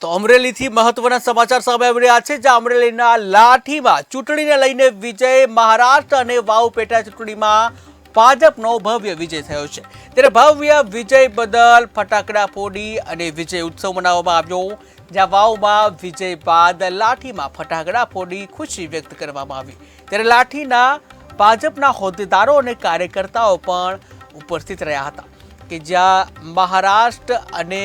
તો અમરેલીથી મહત્વના સમાચાર સામે આવી રહ્યા છે, જ્યાં અમરેલીના લાઠીમાં ચૂંટણીને લઈને વિજય, મહારાષ્ટ્ર અને વાવ પેટા ચૂંટણીમાં ભાજપનો ભવ્ય વિજય થયો છે। ત્યારે ભવ્ય વિજય બદલ ફટાકડા ફોડી અને વિજય ઉત્સવ મનાવવામાં આવ્યો, જ્યાં વાવમાં વિજય બાદ લાઠીમાં ફટાકડા ફોડી ખુશી વ્યક્ત કરવામાં આવી। ત્યારે લાઠીના ભાજપના હોદ્દેદારો અને કાર્યકર્તાઓ પણ ઉપસ્થિત રહ્યા હતા, કે જ્યાં મહારાષ્ટ્ર અને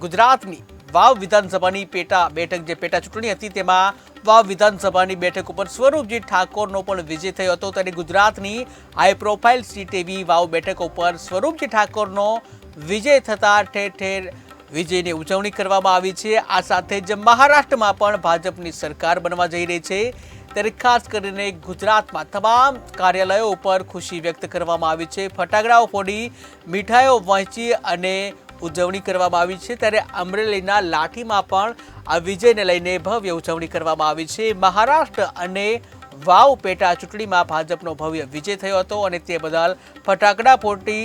ગુજરાતની વાવ વિધાનસભાની બેઠક જે પેટા ચૂંટણી હતી, તેમાં વાવ વિધાનસભાની બેઠક ઉપર સ્વરૂપજી ઠાકોરનો પણ વિજય થયો હતો। ત્યારે ગુજરાતની હાઈ પ્રોફાઇલ સીટ એવી વાવ બેઠક ઉપર સ્વરૂપજી ઠાકોરનો વિજય થતા ઠેર ઠેર વિજયની ઉજવણી કરવામાં આવી છે। આ સાથે જ મહારાષ્ટ્રમાં પણ ભાજપની સરકાર બનવા જઈ રહી છે, ત્યારે ખાસ કરીને ગુજરાતમાં તમામ કાર્યાલયો ઉપર ખુશી વ્યક્ત કરવામાં આવી છે, ફટાકડાઓ ફોડી મીઠાઈઓ વહેંચી અને ઉજવણી કરવામાં આવી છે। ત્યારે અમરેલીના લાઠીમાં પણ આ વિજયને લઈને ભવ્ય ઉજવણી કરવામાં આવી છે। મહારાષ્ટ્ર અને વાવ પેટા ચૂંટણીમાં ભાજપનો ભવ્ય વિજય થયો હતો અને તે બદલ ફટાકડા ફોડી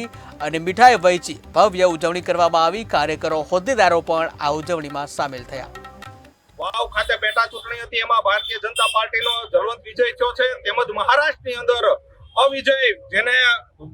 અને મીઠાઈ વહેંચી ભવ્ય ઉજવણી કરવામાં આવી। કાર્યકરો, હોદ્દેદારો પણ આ ઉજવણીમાં સામેલ થયા। વાવ ખાતે પેટા ચૂંટણી હતી, એમાં ભારતીય જનતા પાર્ટીનો જળવંત વિજય થયો છે, તેમજ મહારાષ્ટ્રની અંદર અવિજય જેને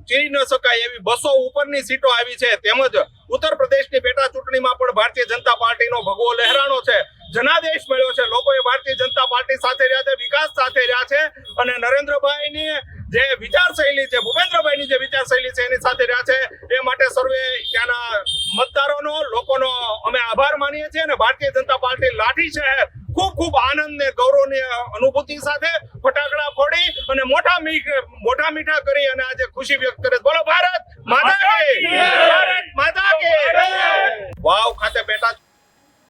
ચીરી ન શકાય એવી 200 ઉપરની સીટો આવી છે, તેમજ ઉત્તર પ્રદેશની પેટા ચૂંટણીમાં પણ ભારતીય જનતા પાર્ટીનો ભગવો લહેરાણો છે, જનાદેશ મળ્યો છે, લોકોએ ભારતીય જનતા પાર્ટી સાથે રહ્યા છે, વિકાસ સાથે રહ્યા છે અને નરેન્દ્રભાઈની જે વિચારશૈલી છે, ભૂપેન્દ્રભાઈની જે વિચારશૈલી છે એની સાથે રહ્યા છે। એ માટે સર્વે ત્યાંના મતદારોનો, લોકોનો અમે આભાર માનીએ છીએ અને ભારતીય જનતા પાર્ટી લાઠી શહેર ખૂબ ખૂબ આનંદ ને ગૌરવની અનુભૂતિ સાથે ફટાકડા ફોડી અને મોટા મીઠા કરી અને આજે ખુશી વ્યક્ત કરે। બોલો ભારત માતા કી, ભારત માતા કી। વાવ ખાતે પેટા